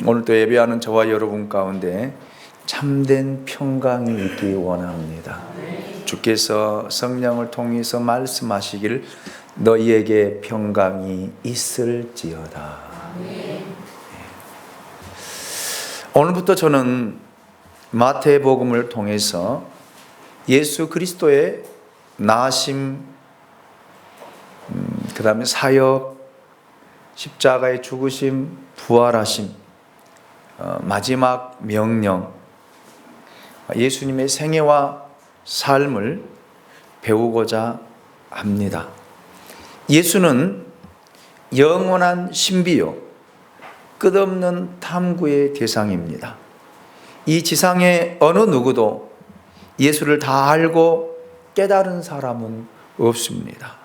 오늘도 예배하는 저와 여러분 가운데 참된 평강이 있기 원합니다. 주께서 성령을 통해서 말씀하시기를 너희에게 평강이 있을지어다. 오늘부터 저는 마태복음을 통해서 예수 그리스도의 나심, 그 다음에 사역, 십자가의 죽으심, 부활하심, 마지막 명령, 예수님의 생애와 삶을 배우고자 합니다. 예수는 영원한 신비요, 끝없는 탐구의 대상입니다. 이 지상에 어느 누구도 예수를 다 알고 깨달은 사람은 없습니다.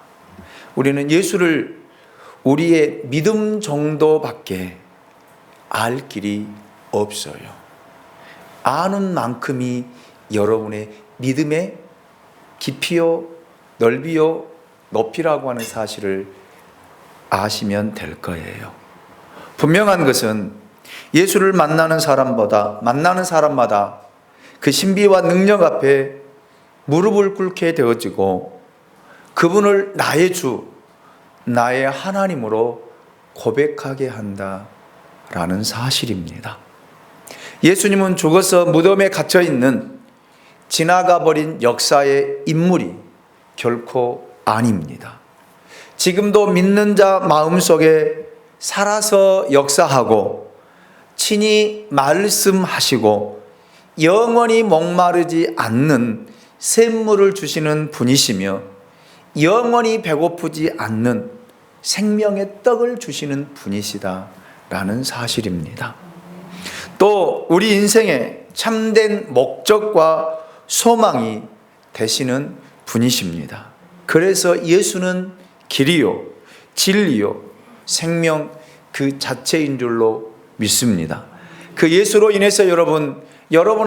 우리는 예수를 우리의 믿음 정도밖에 알 길이 없어요. 아는 만큼이 여러분의 믿음의 깊이요, 넓이요, 높이라고 하는 사실을 아시면 될 거예요. 분명한 것은 예수를 만나는 사람마다 그 신비와 능력 앞에 무릎을 꿇게 되어지고 그분을 나의 주, 나의 하나님으로 고백하게 한다라는 사실입니다. 예수님은 죽어서 무덤에 갇혀 있는 지나가 버린 역사의 인물이 결코 아닙니다. 지금도 믿는 자 마음속에 살아서 역사하고 친히 말씀하시고 영원히 목마르지 않는 샘물을 주시는 분이시며 영원히 배고프지 않는 생명의 떡을 주시는 분이시다라는 사실입니다. 또 우리 인생의 참된 목적과 소망이 되시는 분이십니다. 그래서 예수는 길이요, 진리요, 생명 그 자체인 줄로 믿습니다. 그 예수로 인해서 여러분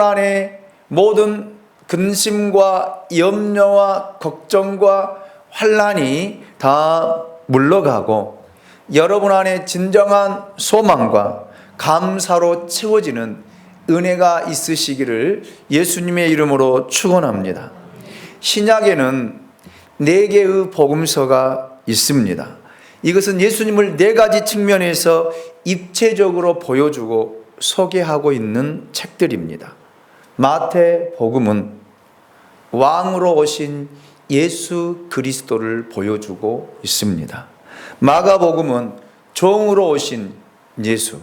안에 모든 근심과 염려와 걱정과 환난이 다 물러가고 여러분 안에 진정한 소망과 감사로 채워지는 은혜가 있으시기를 예수님의 이름으로 축원합니다. 신약에는 4개의 복음서가 있습니다. 이것은 예수님을 4가지 측면에서 입체적으로 보여주고 소개하고 있는 책들입니다. 마태복음은 왕으로 오신 예수 그리스도를 보여주고 있습니다. 마가복음은 종으로 오신 예수,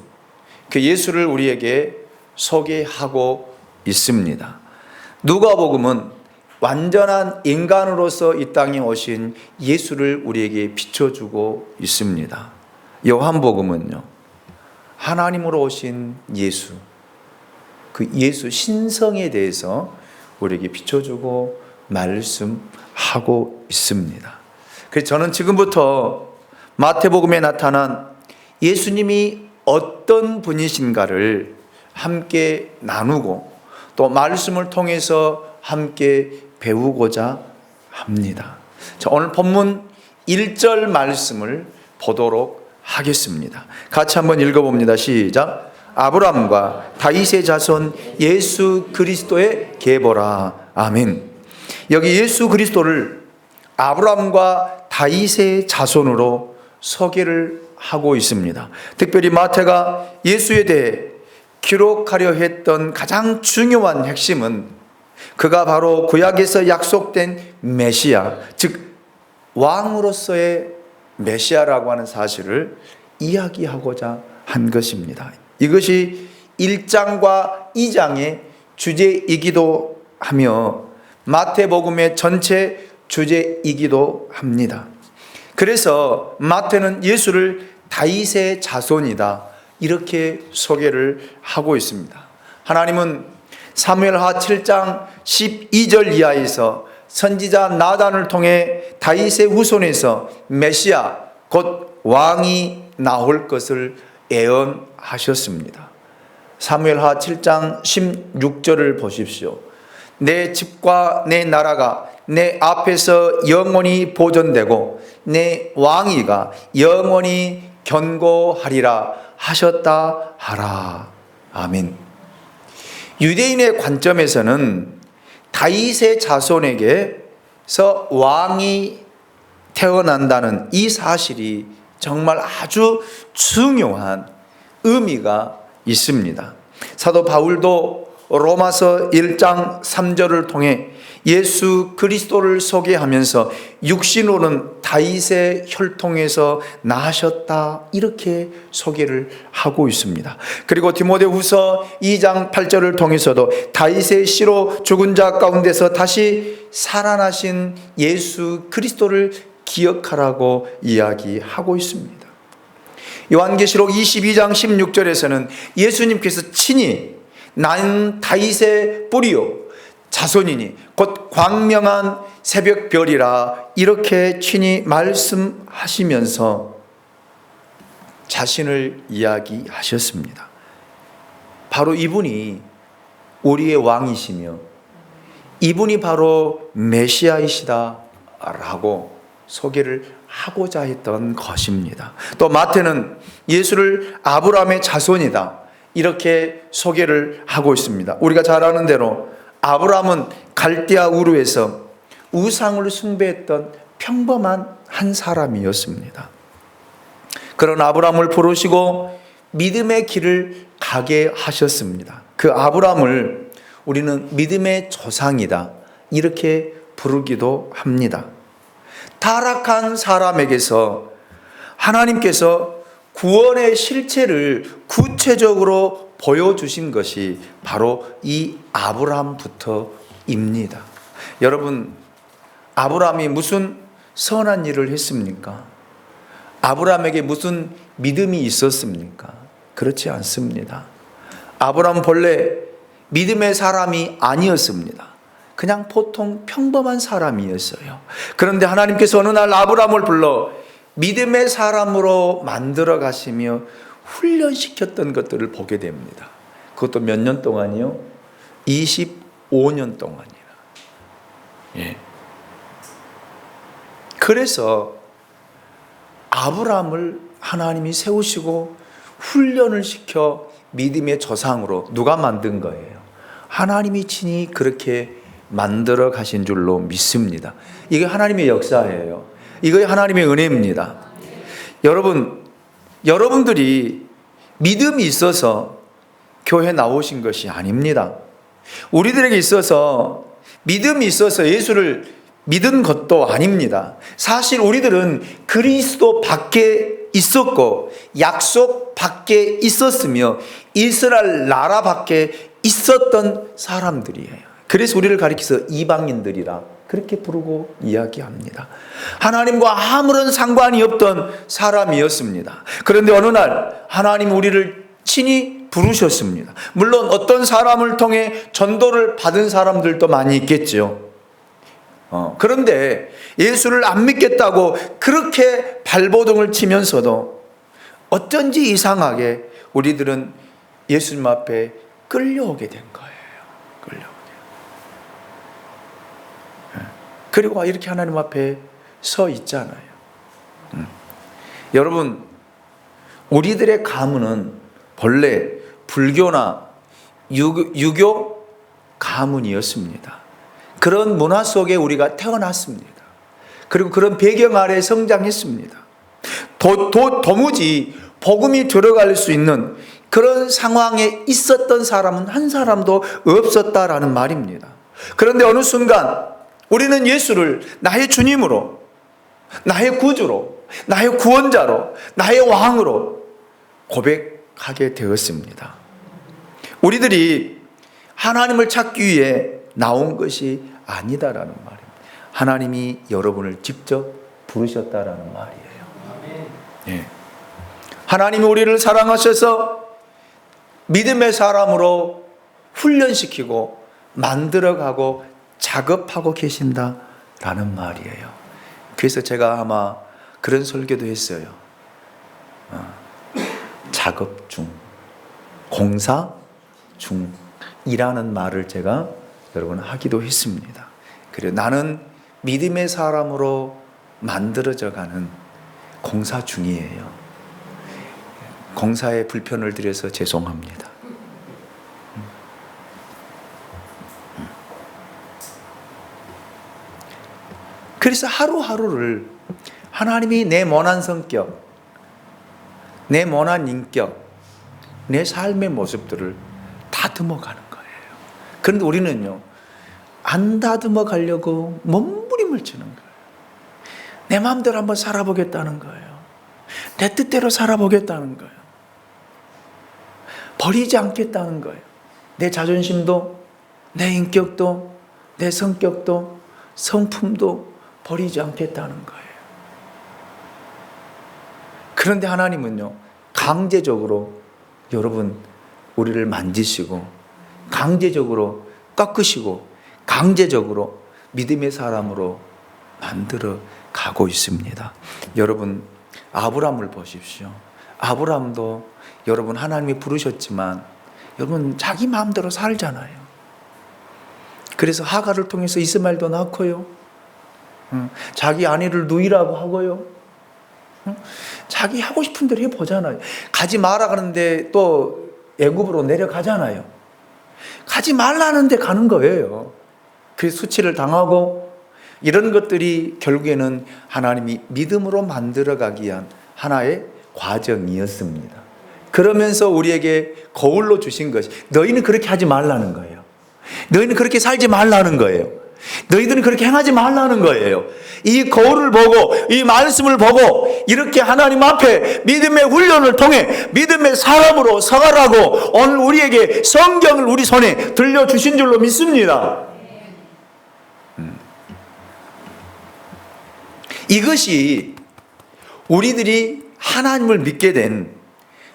그 예수를 우리에게 소개하고 있습니다. 누가복음은 완전한 인간으로서 이 땅에 오신 예수를 우리에게 비춰주고 있습니다. 요한복음은요, 하나님으로 오신 예수, 그 예수 신성에 대해서 우리에게 비춰주고 말씀하고 있습니다. 그래서 저는 지금부터 마태복음에 나타난 예수님이 어떤 분이신가를 함께 나누고 또 말씀을 통해서 함께 배우고자 합니다. 자, 오늘 본문 1절 말씀을 보도록 하겠습니다. 같이 한번 읽어봅니다. 시작. 아브라함과 다윗의 자손 예수 그리스도의 계보라. 아멘. 여기 예수 그리스도를 아브라함과 다윗의 자손으로 소개를 하고 있습니다. 특별히 마태가 예수에 대해 기록하려 했던 가장 중요한 핵심은 그가 바로 구약에서 약속된 메시아, 즉 왕으로서의 메시아라고 하는 사실을 이야기하고자 한 것입니다. 이것이 1장과 2장의 주제이기도 하며 마태복음의 전체 주제이기도 합니다. 그래서 마태는 예수를 다윗의 자손이다 이렇게 소개를 하고 있습니다. 하나님은 사무엘하 7장 12절 이하에서 선지자 나단을 통해 다윗의 후손에서 메시아 곧 왕이 나올 것을 예언하셨습니다. 사무엘하 7장 16절을 보십시오. 내 집과 내 나라가 내 앞에서 영원히 보존되고 내 왕위가 영원히 견고하리라 하셨다 하라. 아멘. 유대인의 관점에서는 다윗의 자손에게서 왕이 태어난다는 이 사실이 정말 아주 중요한 의미가 있습니다. 사도 바울도 로마서 1장 3절을 통해 예수 그리스도를 소개하면서 육신으로는 다윗의 혈통에서 나셨다 이렇게 소개를 하고 있습니다. 그리고 디모데후서 2장 8절을 통해서도 다윗의 씨로 죽은 자 가운데서 다시 살아나신 예수 그리스도를 기억하라고 이야기하고 있습니다. 요한계시록 22장 16절에서는 예수님께서 친히 나는 다윗의 뿌리요 자손이니 곧 광명한 새벽별이라 이렇게 친히 말씀하시면서 자신을 이야기하셨습니다. 바로 이분이 우리의 왕이시며 이분이 바로 메시아이시다라고 소개를 하고자 했던 것입니다. 또 마태는 예수를 아브라함의 자손이다 이렇게 소개를 하고 있습니다. 우리가 잘 아는 대로 아브라함은 갈대아 우르에서 우상을 숭배했던 평범한 한 사람이었습니다. 그런 아브라함을 부르시고 믿음의 길을 가게 하셨습니다. 그 아브라함을 우리는 믿음의 조상이다 이렇게 부르기도 합니다. 타락한 사람에게서 하나님께서 구원의 실체를 구체적으로 보여주신 것이 바로 이 아브라함부터입니다. 여러분, 아브라함이 무슨 선한 일을 했습니까? 아브라함에게 무슨 믿음이 있었습니까? 그렇지 않습니다. 아브라함 본래 믿음의 사람이 아니었습니다. 그냥 보통 평범한 사람이었어요. 그런데 하나님께서 어느 날 아브라함을 불러 믿음의 사람으로 만들어 가시며 훈련시켰던 것들을 보게 됩니다. 그것도 몇 년 동안이요? 25년 동안이나. 예. 그래서 아브라함을 하나님이 세우시고 훈련을 시켜 믿음의 조상으로 누가 만든 거예요? 하나님이 친히 그렇게 만들어 가신 줄로 믿습니다. 이게 하나님의 역사예요. 이거 하나님의 은혜입니다. 여러분들이 믿음이 있어서 교회 나오신 것이 아닙니다. 우리들에게 있어서 믿음이 있어서 예수를 믿은 것도 아닙니다. 사실 우리들은 그리스도 밖에 있었고 약속 밖에 있었으며 이스라엘 나라 밖에 있었던 사람들이에요. 그래서 우리를 가리켜서 이방인들이라 그렇게 부르고 이야기합니다. 하나님과 아무런 상관이 없던 사람이었습니다. 그런데 어느 날 하나님 우리를 친히 부르셨습니다. 물론 어떤 사람을 통해 전도를 받은 사람들도 많이 있겠죠. 그런데 예수를 안 믿겠다고 그렇게 발버둥을 치면서도 어쩐지 이상하게 우리들은 예수님 앞에 끌려오게 된 거예요. 그리고 이렇게 하나님 앞에 서 있잖아요. 여러분, 우리들의 가문은 본래 불교나 유교 가문이었습니다. 그런 문화 속에 우리가 태어났습니다. 그리고 그런 배경 아래 성장했습니다. 도무지 복음이 들어갈 수 있는 그런 상황에 있었던 사람은 한 사람도 없었다라는 말입니다. 그런데 어느 순간 우리는 예수를 나의 주님으로, 나의 구주로, 나의 구원자로, 나의 왕으로 고백하게 되었습니다. 우리들이 하나님을 찾기 위해 나온 것이 아니다라는 말입니다. 하나님이 여러분을 직접 부르셨다라는 말이에요. 예. 하나님이 우리를 사랑하셔서 믿음의 사람으로 훈련시키고 만들어가고 작업하고 계신다라는 말이에요. 그래서 제가 아마 그런 설교도 했어요. 작업 중, 공사 중이라는 말을 제가 여러분 하기도 했습니다. 그래요. 나는 믿음의 사람으로 만들어져 가는 공사 중이에요. 공사에 불편을 드려서 죄송합니다. 그래서 하루하루를 하나님이 내 모난 성격, 내 모난 인격, 내 삶의 모습들을 다듬어가는 거예요. 그런데 우리는요, 안 다듬어가려고 몸부림을 치는 거예요. 내 마음대로 한번 살아보겠다는 거예요. 내 뜻대로 살아보겠다는 거예요. 버리지 않겠다는 거예요. 내 자존심도, 내 인격도, 내 성격도, 성품도 버리지 않겠다는 거예요. 그런데 하나님은요, 강제적으로 여러분 우리를 만지시고 강제적으로 꺾으시고 강제적으로 믿음의 사람으로 만들어 가고 있습니다. 여러분 아브라함을 보십시오. 아브라함도 여러분 하나님이 부르셨지만 여러분 자기 마음대로 살잖아요. 그래서 하갈을 통해서 이스마엘도 낳고요. 자기 아내를 누이라고 하고요. 자기 하고 싶은 대로 해보잖아요. 가지 마라 그러는데 또 애굽으로 내려가잖아요. 가지 말라는데 가는 거예요. 그래서 수치를 당하고 이런 것들이 결국에는 하나님이 믿음으로 만들어가기 위한 하나의 과정이었습니다. 그러면서 우리에게 거울로 주신 것이 너희는 그렇게 하지 말라는 거예요. 너희는 그렇게 살지 말라는 거예요. 너희들은 그렇게 행하지 말라는 거예요. 이 거울을 보고 이 말씀을 보고 이렇게 하나님 앞에 믿음의 훈련을 통해 믿음의 사람으로 서가라고 오늘 우리에게 성경을 우리 손에 들려주신 줄로 믿습니다. 이것이 우리들이 하나님을 믿게 된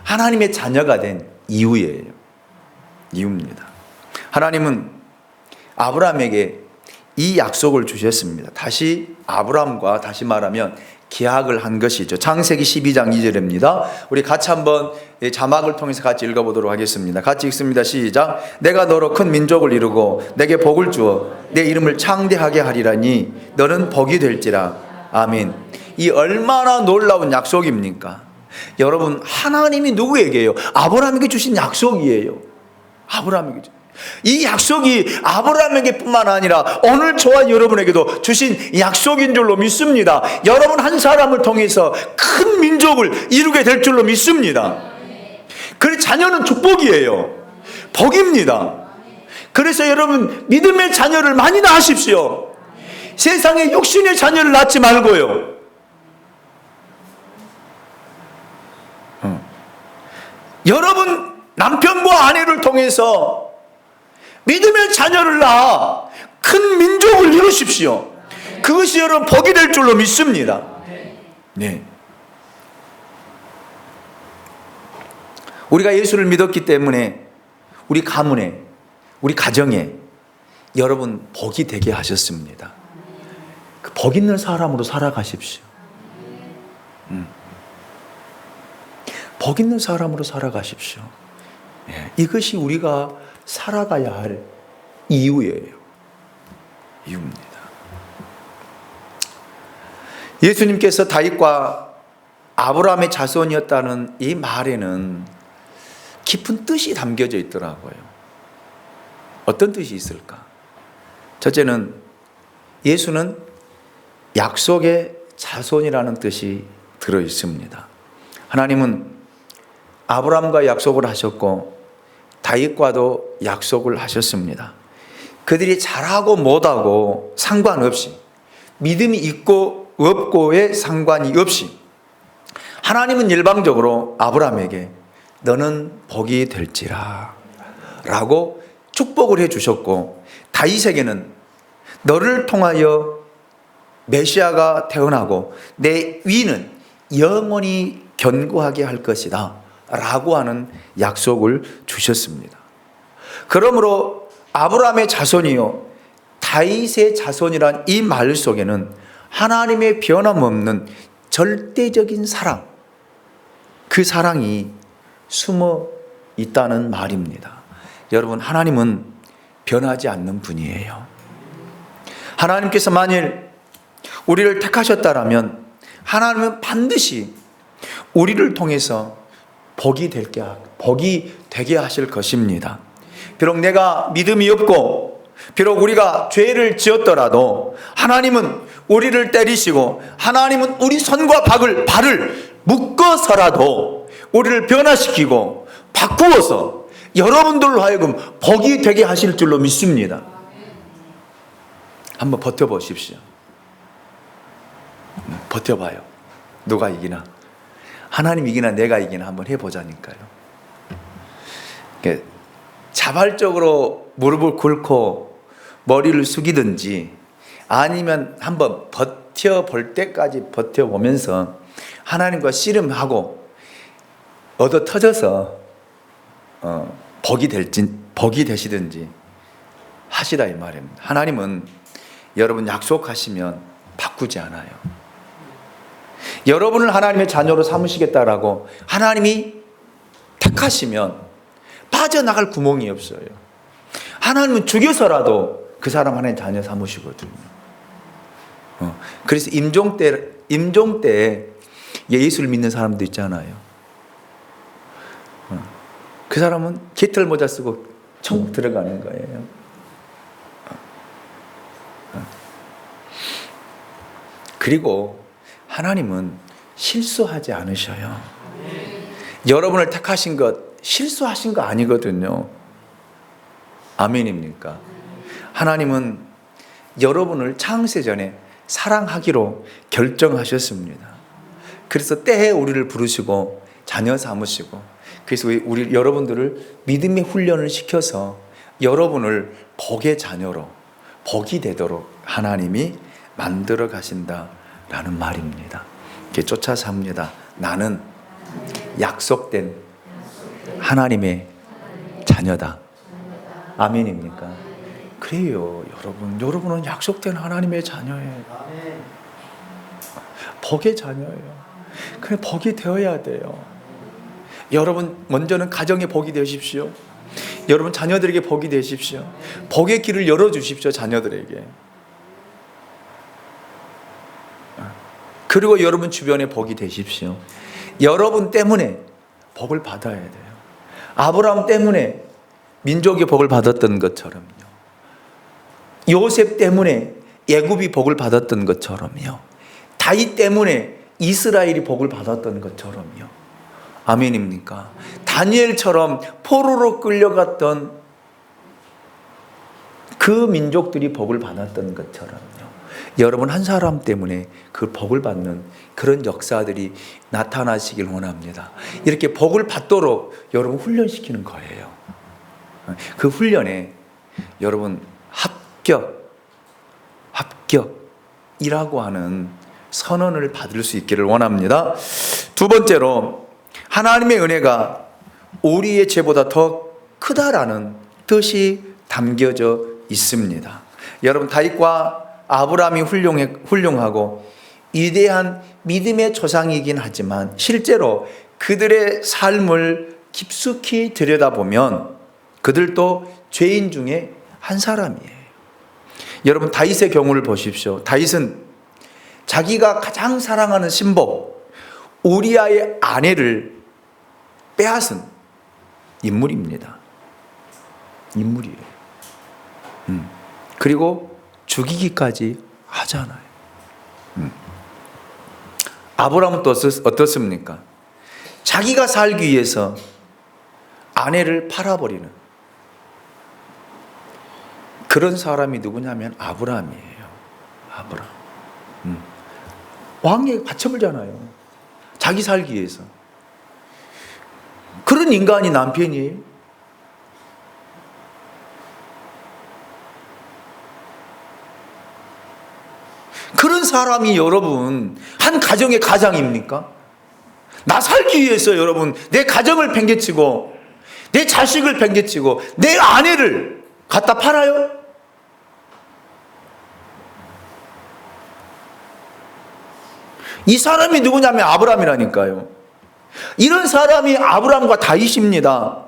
하나님의 자녀가 된 이유입니다. 하나님은 아브라함에게 이 약속을 주셨습니다. 다시 아브라함과 다시 말하면 계약을 한 것이죠. 창세기 12장 2절입니다. 우리 같이 한번 자막을 통해서 같이 읽어보도록 하겠습니다. 같이 읽습니다. 시작. 내가 너로 큰 민족을 이루고 내게 복을 주어 내 이름을 창대하게 하리라니 너는 복이 될지라. 아멘. 이 얼마나 놀라운 약속입니까? 여러분 하나님이 누구에게요? 아브라함에게 주신 약속이에요. 아브라함에게 주신. 이 약속이 아브라함에게 뿐만 아니라 오늘 저와 여러분에게도 주신 약속인 줄로 믿습니다. 여러분 한 사람을 통해서 큰 민족을 이루게 될 줄로 믿습니다. 그래서 자녀는 축복이에요. 복입니다. 그래서 여러분 믿음의 자녀를 많이 낳으십시오. 세상에 육신의 자녀를 낳지 말고요. 여러분 남편과 아내를 통해서 믿음의 자녀를 낳아 큰 민족을 이루십시오. 그것이 여러분 복이 될 줄로 믿습니다. 네. 우리가 예수를 믿었기 때문에 우리 가문에, 우리 가정에 여러분 복이 되게 하셨습니다. 그 복 있는 사람으로 살아가십시오. 복 있는 사람으로 살아가십시오. 네. 이것이 우리가 살아가야 할 이유입니다. 예수님께서 다윗과 아브라함의 자손이었다는 이 말에는 깊은 뜻이 담겨져 있더라고요. 어떤 뜻이 있을까? 첫째는 예수는 약속의 자손이라는 뜻이 들어 있습니다. 하나님은 아브라함과 약속을 하셨고 다윗과도 약속을 하셨습니다. 그들이 잘하고 못하고 상관없이 믿음이 있고 없고에 상관이 없이 하나님은 일방적으로 아브라함에게 너는 복이 될지라 라고 축복을 해 주셨고 다윗에게는 너를 통하여 메시아가 태어나고 내 위는 영원히 견고하게 할 것이다 라고 하는 약속을 주셨습니다. 그러므로 아브라함의 자손이요 다윗의 자손이란 이 말 속에는 하나님의 변함없는 절대적인 사랑, 그 사랑이 숨어 있다는 말입니다. 여러분 하나님은 변하지 않는 분이에요. 하나님께서 만일 우리를 택하셨다라면 하나님은 반드시 우리를 통해서 복이 되게 하실 것입니다. 비록 내가 믿음이 없고 비록 우리가 죄를 지었더라도 하나님은 우리를 때리시고 하나님은 우리 손과 발을 묶어서라도 우리를 변화시키고 바꾸어서 여러분들로 하여금 복이 되게 하실 줄로 믿습니다. 한번 버텨보십시오. 버텨봐요. 누가 이기나? 하나님 이기나 내가 이기나 한번 해보자니까요. 자발적으로 무릎을 꿇고 머리를 숙이든지 아니면 한번 버텨볼 때까지 버텨보면서 하나님과 씨름하고 얻어 터져서 복이 되시든지 하시라 이 말입니다. 하나님은 여러분 약속하시면 바꾸지 않아요. 여러분을 하나님의 자녀로 삼으시겠다라고 하나님이 택하시면 빠져나갈 구멍이 없어요. 하나님은 죽여서라도 그 사람 하나님 자녀 삼으시거든요. 그래서 임종 때 예수를 믿는 사람도 있잖아요. 그 사람은 깃털 모자 쓰고 천국 들어가는 거예요. 그리고 하나님은 실수하지 않으셔요. 여러분을 택하신 것 실수하신 거 아니거든요. 아멘입니까? 하나님은 여러분을 창세 전에 사랑하기로 결정하셨습니다. 그래서 때에 우리를 부르시고 자녀 삼으시고 그래서 우리 여러분들을 믿음의 훈련을 시켜서 여러분을 복의 자녀로 복이 되도록 하나님이 만들어 가신다라는 말입니다. 이렇게 쫓아 삽니다. 나는 약속된 하나님의 자녀다. 아멘입니까? 그래요, 여러분. 여러분은 약속된 하나님의 자녀예요. 복의 자녀예요. 그래, 복이 되어야 돼요. 여러분, 먼저는 가정의 복이 되십시오. 여러분 자녀들에게 복이 되십시오. 복의 길을 열어주십시오, 자녀들에게. 그리고 여러분 주변에 복이 되십시오. 여러분 때문에 복을 받아야 돼요. 아브라함 때문에 민족이 복을 받았던 것처럼요. 요셉 때문에 애굽이 복을 받았던 것처럼요. 다윗 때문에 이스라엘이 복을 받았던 것처럼요. 아멘입니까? 다니엘처럼 포로로 끌려갔던 그 민족들이 복을 받았던 것처럼요. 여러분 한 사람 때문에 그 복을 받는 그런 역사들이 나타나시길 원합니다. 이렇게 복을 받도록 여러분 훈련시키는 거예요. 그 훈련에 여러분 합격이라고 하는 선언을 받을 수 있기를 원합니다. 두 번째로 하나님의 은혜가 우리의 죄보다 더 크다라는 뜻이 담겨져 있습니다. 여러분 다윗과 아브라함이 훌륭하고 위대한 믿음의 조상이긴 하지만 실제로 그들의 삶을 깊숙이 들여다보면 그들도 죄인 중에 한 사람이에요. 여러분 다윗의 경우를 보십시오. 다윗은 자기가 가장 사랑하는 신복 우리아의 아내를 빼앗은 인물이에요. 그리고 죽이기까지 하잖아요. 아브라함은 또 어떻습니까? 자기가 살기 위해서 아내를 팔아버리는 그런 사람이 누구냐면 아브라함이에요. 아브라함. 왕에게 바쳐버리잖아요. 자기 살기 위해서. 그런 인간이 남편이에요. 그런 사람이 여러분 한 가정의 가장입니까? 나 살기 위해서 여러분 내 가정을 팽개치고 내 자식을 팽개치고 내 아내를 갖다 팔아요? 이 사람이 누구냐면 아브라함이라니까요. 이런 사람이 아브라함과 다윗입니다.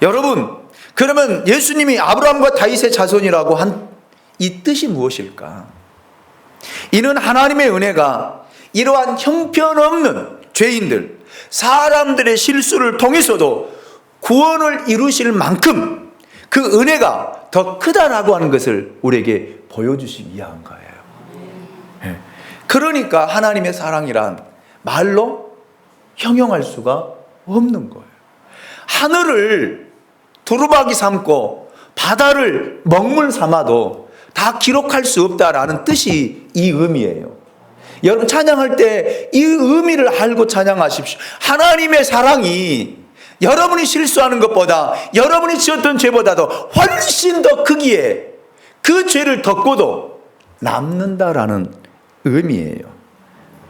여러분 그러면 예수님이 아브라함과 다윗의 자손이라고 한 이 뜻이 무엇일까? 이는 하나님의 은혜가 이러한 형편없는 죄인들, 사람들의 실수를 통해서도 구원을 이루실 만큼 그 은혜가 더 크다라고 하는 것을 우리에게 보여주시기 위한 거예요. 예. 그러니까 하나님의 사랑이란 말로 형용할 수가 없는 거예요. 하늘을 두루마기 삼고 바다를 먹물 삼아도 다 기록할 수 없다라는 뜻이 이 의미예요. 여러분 찬양할 때 이 의미를 알고 찬양하십시오. 하나님의 사랑이 여러분이 실수하는 것보다, 여러분이 지었던 죄보다도 훨씬 더 크기에 그 죄를 덮고도 남는다라는 의미예요.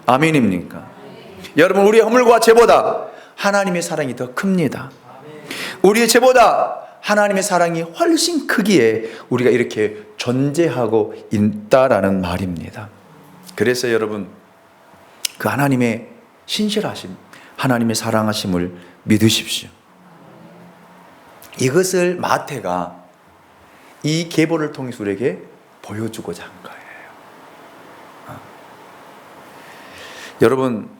아멘입니까? 여러분, 우리의 허물과 죄보다 하나님의 사랑이 더 큽니다. 우리의 죄보다 하나님의 사랑이 훨씬 크기에 우리가 이렇게 존재하고 있다라는 말입니다. 그래서 여러분, 그 하나님의 신실하심, 하나님의 사랑하심을 믿으십시오. 이것을 마태가 이 계보를 통해서 우리에게 보여주고자 한 거예요. 여러분,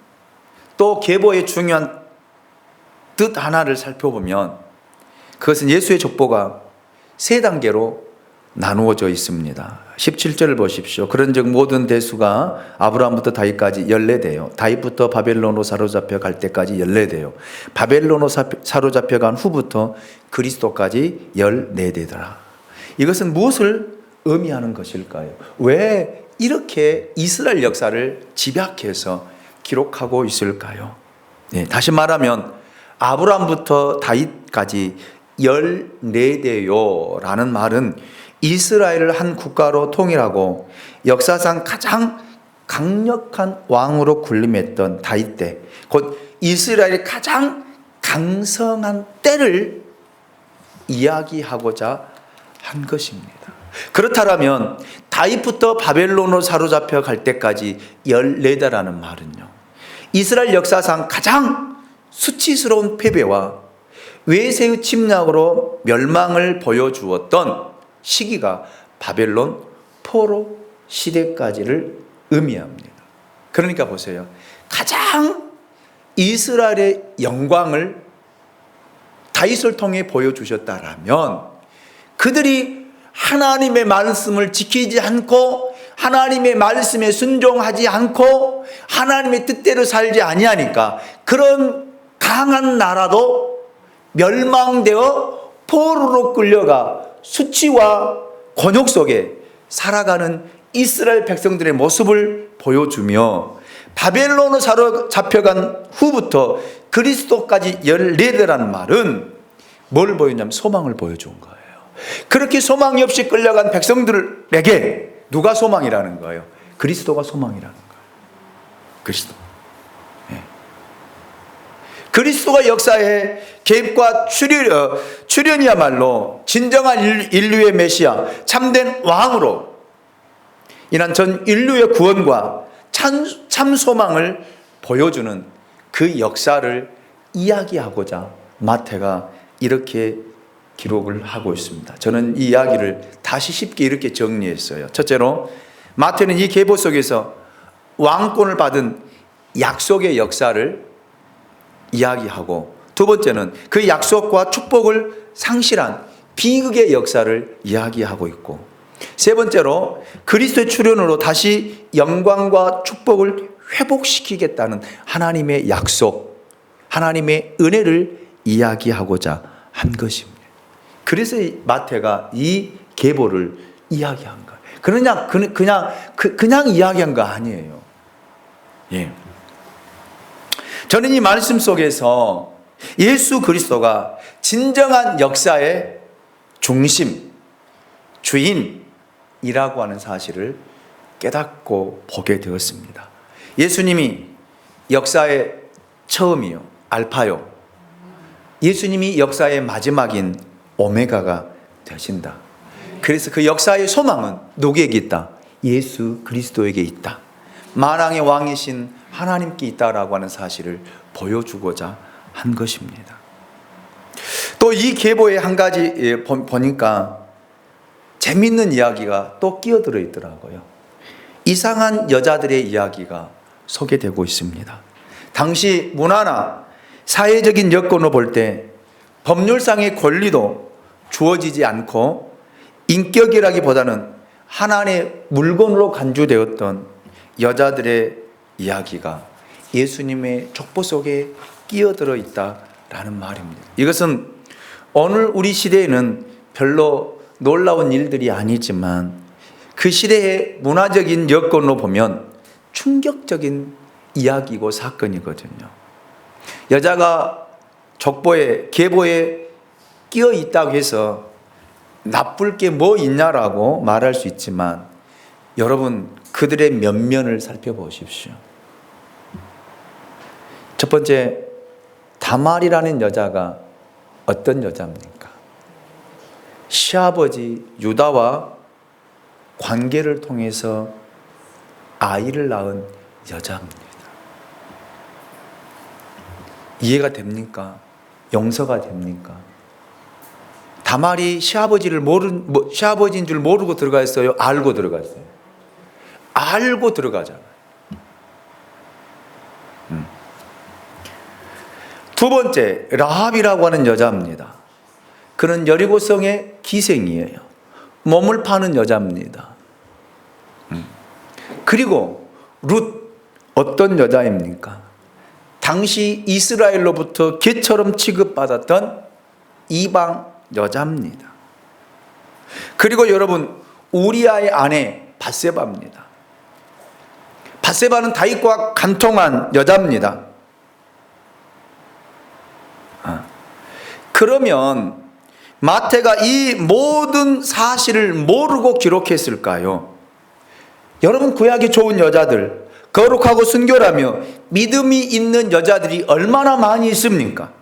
또 계보의 중요한 뜻 하나를 살펴보면 그것은 예수의 족보가 세 단계로 나누어져 있습니다. 17절을 보십시오. 그런즉 모든 대수가 아브라함부터 다윗까지 14대요. 다윗부터 바벨론으로 사로잡혀 갈 때까지 14대요. 바벨론으로 사로잡혀 간 후부터 그리스도까지 14대더라. 이것은 무엇을 의미하는 것일까요? 왜 이렇게 이스라엘 역사를 집약해서 기록하고 있을까요? 네, 다시 말하면 아브라함부터 다윗까지 14대요 라는 말은 이스라엘을 한 국가로 통일하고 역사상 가장 강력한 왕으로 군림했던 다윗 때, 곧 이스라엘의 가장 강성한 때를 이야기하고자 한 것입니다. 그렇다면 다윗부터 바벨론으로 사로잡혀 갈 때까지 14대라는 말은요, 이스라엘 역사상 가장 수치스러운 패배와 외세의 침략으로 멸망을 보여주었던 시기가 바벨론 포로 시대까지를 의미합니다. 그러니까 보세요. 가장 이스라엘의 영광을 다윗을 통해 보여주셨다라면 그들이 하나님의 말씀을 지키지 않고 하나님의 말씀에 순종하지 않고 하나님의 뜻대로 살지 아니하니까 그런 강한 나라도 멸망되어 포로로 끌려가 수치와 곤욕 속에 살아가는 이스라엘 백성들의 모습을 보여주며 바벨론으로 사로잡혀간 후부터 그리스도까지 14대라는 말은 뭘 보였냐면 소망을 보여준 거예요. 그렇게 소망이 없이 끌려간 백성들에게 누가 소망이라는 거예요? 그리스도가 소망이라는 거예요. 그리스도. 그리스도가 역사의 개입과 출현이야말로 진정한 인류의 메시아, 참된 왕으로 인한 전 인류의 구원과 참 소망을 보여주는 그 역사를 이야기하고자 마태가 이렇게 기록을 하고 있습니다. 저는 이 이야기를 다시 쉽게 이렇게 정리했어요. 첫째로 마태는 이 계보 속에서 왕권을 받은 약속의 역사를 이야기하고, 두 번째는 그 약속과 축복을 상실한 비극의 역사를 이야기하고 있고, 세 번째로 그리스도의 출현으로 다시 영광과 축복을 회복시키겠다는 하나님의 약속, 하나님의 은혜를 이야기하고자 한 것입니다. 그래서 마태가 이 계보를 이야기한 거예요. 그냥 이야기한 거 아니에요. 예. 저는 이 말씀 속에서 예수 그리스도가 진정한 역사의 중심, 주인이라고 하는 사실을 깨닫고 보게 되었습니다. 예수님이 역사의 처음이요, 알파요. 예수님이 역사의 마지막인 오메가가 되신다. 그래서 그 역사의 소망은 누구에게 있다? 예수 그리스도에게 있다. 만왕의 왕이신 하나님께 있다라고 하는 사실을 보여주고자 한 것입니다. 또 이 계보에 한 가지 보니까 재밌는 이야기가 또 끼어들어 있더라고요. 이상한 여자들의 이야기가 소개되고 있습니다. 당시 문화나 사회적인 여건으로 볼 때 법률상의 권리도 주어지지 않고 인격이라기보다는 하나님의 물건으로 간주되었던 여자들의 이야기가 예수님의 족보 속에 끼어들어 있다라는 말입니다. 이것은 오늘 우리 시대에는 별로 놀라운 일들이 아니지만 그 시대의 문화적인 여건으로 보면 충격적인 이야기고 사건이거든요. 여자가 족보에, 계보에 끼어 있다고 해서 나쁠 게 뭐 있냐라고 말할 수 있지만 여러분, 그들의 면면을 살펴보십시오. 첫 번째, 다말이라는 여자가 어떤 여자입니까? 시아버지 유다와 관계를 통해서 아이를 낳은 여자입니다. 이해가 됩니까? 용서가 됩니까? 다말이 시아버지인 줄 모르고 들어갔어요? 알고 들어갔어요? 알고 들어가잖아요. 두 번째, 라합이라고 하는 여자입니다. 그는 여리고성의 기생이에요. 몸을 파는 여자입니다. 그리고 룻, 어떤 여자입니까? 당시 이스라엘로부터 개처럼 취급받았던 이방 여자입니다. 그리고 여러분, 우리아의 아내 밧세바입니다. 밧세바는 다윗과 간통한 여자입니다. 그러면 마태가 이 모든 사실을 모르고 기록했을까요? 여러분, 구약의 좋은 여자들, 거룩하고 순결하며 믿음이 있는 여자들이 얼마나 많이 있습니까?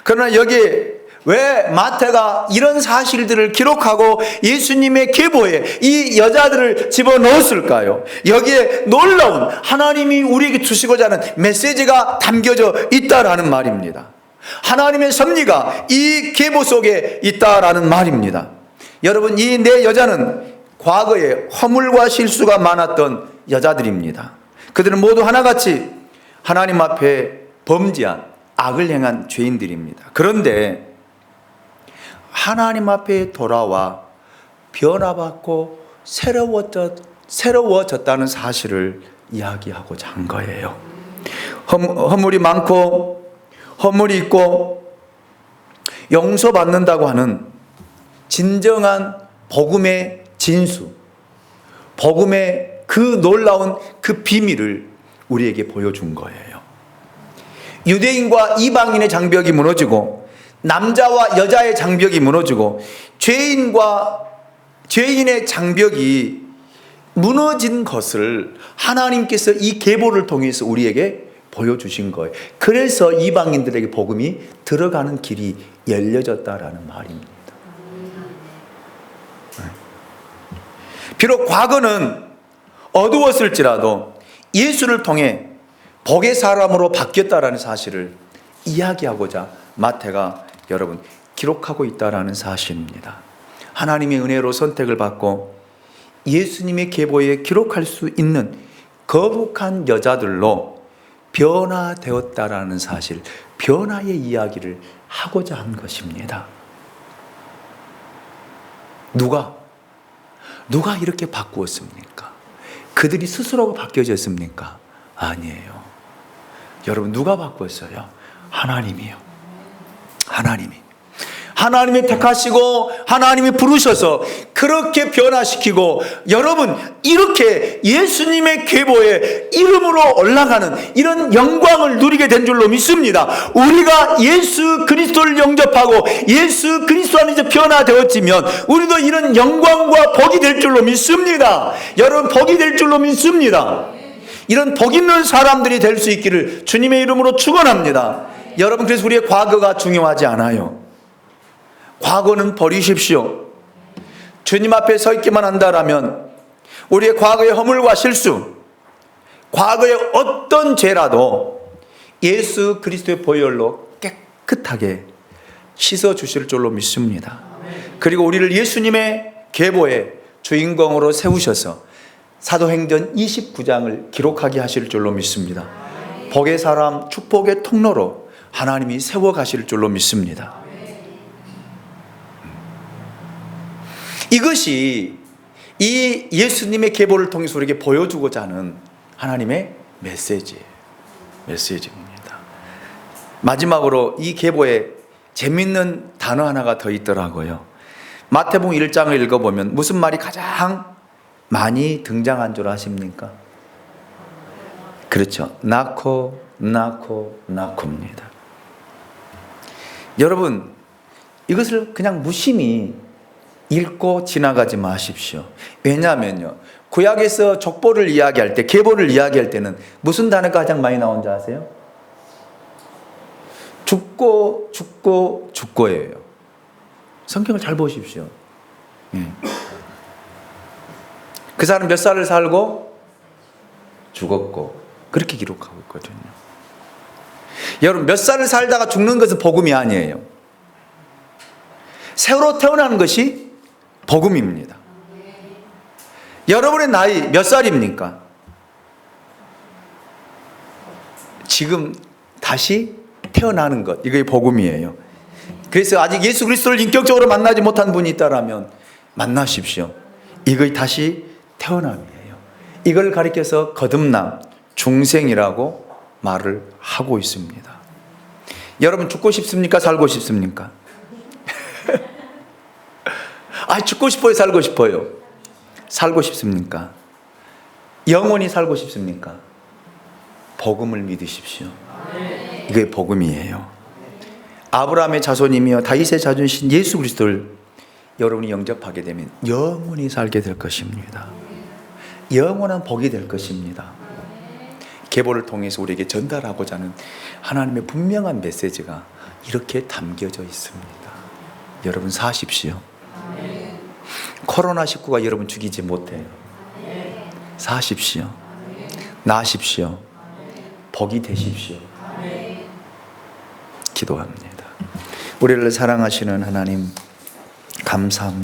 그러나 여기에 왜 마태가 이런 사실들을 기록하고 예수님의 계보에 이 여자들을 집어넣었을까요? 여기에 놀라운 하나님이 우리에게 주시고자 하는 메시지가 담겨져 있다라는 말입니다. 하나님의 섭리가 이 계보 속에 있다라는 말입니다. 여러분, 이 네 여자는 과거에 허물과 실수가 많았던 여자들입니다. 그들은 모두 하나같이 하나님 앞에 범죄한, 악을 행한 죄인들입니다. 그런데 하나님 앞에 돌아와 변화받고 새로워졌다는 사실을 이야기하고자 한 거예요. 허물이 많고 허물이 있고 용서받는다고 하는 진정한 복음의 진수, 복음의 그 놀라운 그 비밀을 우리에게 보여준 거예요. 유대인과 이방인의 장벽이 무너지고 남자와 여자의 장벽이 무너지고 죄인의 장벽이 무너진 것을 하나님께서 이 계보를 통해서 우리에게 보여주신 거예요. 그래서 이방인들에게 복음이 들어가는 길이 열려졌다라는 말입니다. 비록 과거는 어두웠을지라도 예수를 통해 복의 사람으로 바뀌었다라는 사실을 이야기하고자 마태가 여러분 기록하고 있다라는 사실입니다. 하나님의 은혜로 선택을 받고 예수님의 계보에 기록할 수 있는 거룩한 여자들로 변화되었다라는 사실, 변화의 이야기를 하고자 한 것입니다. 누가 이렇게 바꾸었습니까? 그들이 스스로가 바뀌어졌습니까? 아니에요. 여러분, 누가 바꾸었어요? 하나님이요. 하나님이 택하시고 하나님이 부르셔서 그렇게 변화시키고 여러분, 이렇게 예수님의 계보에 이름으로 올라가는 이런 영광을 누리게 된 줄로 믿습니다. 우리가 예수 그리스도를 영접하고 예수 그리스도 안에서 변화되었지면 우리도 이런 영광과 복이 될 줄로 믿습니다. 여러분, 복이 될 줄로 믿습니다. 이런 복 있는 사람들이 될 수 있기를 주님의 이름으로 축원합니다. 여러분, 그래서 우리의 과거가 중요하지 않아요. 과거는 버리십시오. 주님 앞에 서 있기만 한다라면 우리의 과거의 허물과 실수, 과거의 어떤 죄라도 예수 그리스도의 보혈로 깨끗하게 씻어주실 줄로 믿습니다. 그리고 우리를 예수님의 계보의 주인공으로 세우셔서 사도행전 29장을 기록하게 하실 줄로 믿습니다. 복의 사람, 축복의 통로로 하나님이 세워가실 줄로 믿습니다. 이것이 이 예수님의 계보를 통해서 우리에게 보여주고자 하는 하나님의 메시지입니다. 마지막으로 이 계보에 재밌는 단어 하나가 더 있더라고요. 마태복음 1장을 읽어보면 무슨 말이 가장 많이 등장한 줄 아십니까? 그렇죠. 나코입니다. 여러분, 이것을 그냥 무심히 읽고 지나가지 마십시오. 왜냐하면요, 구약에서 족보를 이야기할 때, 계보를 이야기할 때는 무슨 단어가 가장 많이 나온지 아세요? 죽고예요. 성경을 잘 보십시오. 그 사람 몇 살을 살고 죽었고, 그렇게 기록하고 있거든요. 여러분, 몇 살을 살다가 죽는 것은 복음이 아니에요. 새로 태어나는 것이 복음입니다. 여러분의 나이 몇 살입니까? 지금 다시 태어나는 것, 이게 복음이에요. 그래서 아직 예수 그리스도를 인격적으로 만나지 못한 분이 있다면 만나십시오. 이거 다시 태어남이에요. 이걸 가리켜서 거듭남, 중생이라고 말을 하고 있습니다. 여러분, 죽고 싶습니까? 살고 싶습니까? 죽고 싶어요? 살고 싶어요? 살고 싶습니까? 영원히 살고 싶습니까? 복음을 믿으십시오. 이게 복음이에요. 아브라함의 자손이며 다윗의 자손이신 예수 그리스도를 여러분이 영접하게 되면 영원히 살게 될 것입니다. 영원한 복이 될 것입니다. 계보를 통해서 우리에게 전달하고자 하는 하나님의 분명한 메시지가 이렇게 담겨져 있습니다. 여러분, 사십시오. 코로나19가 여러분 죽이지 못해요. 사십시오. 나십시오. 복이 되십시오. 기도합니다. 우리를 사랑하시는 하나님, 감사합니다.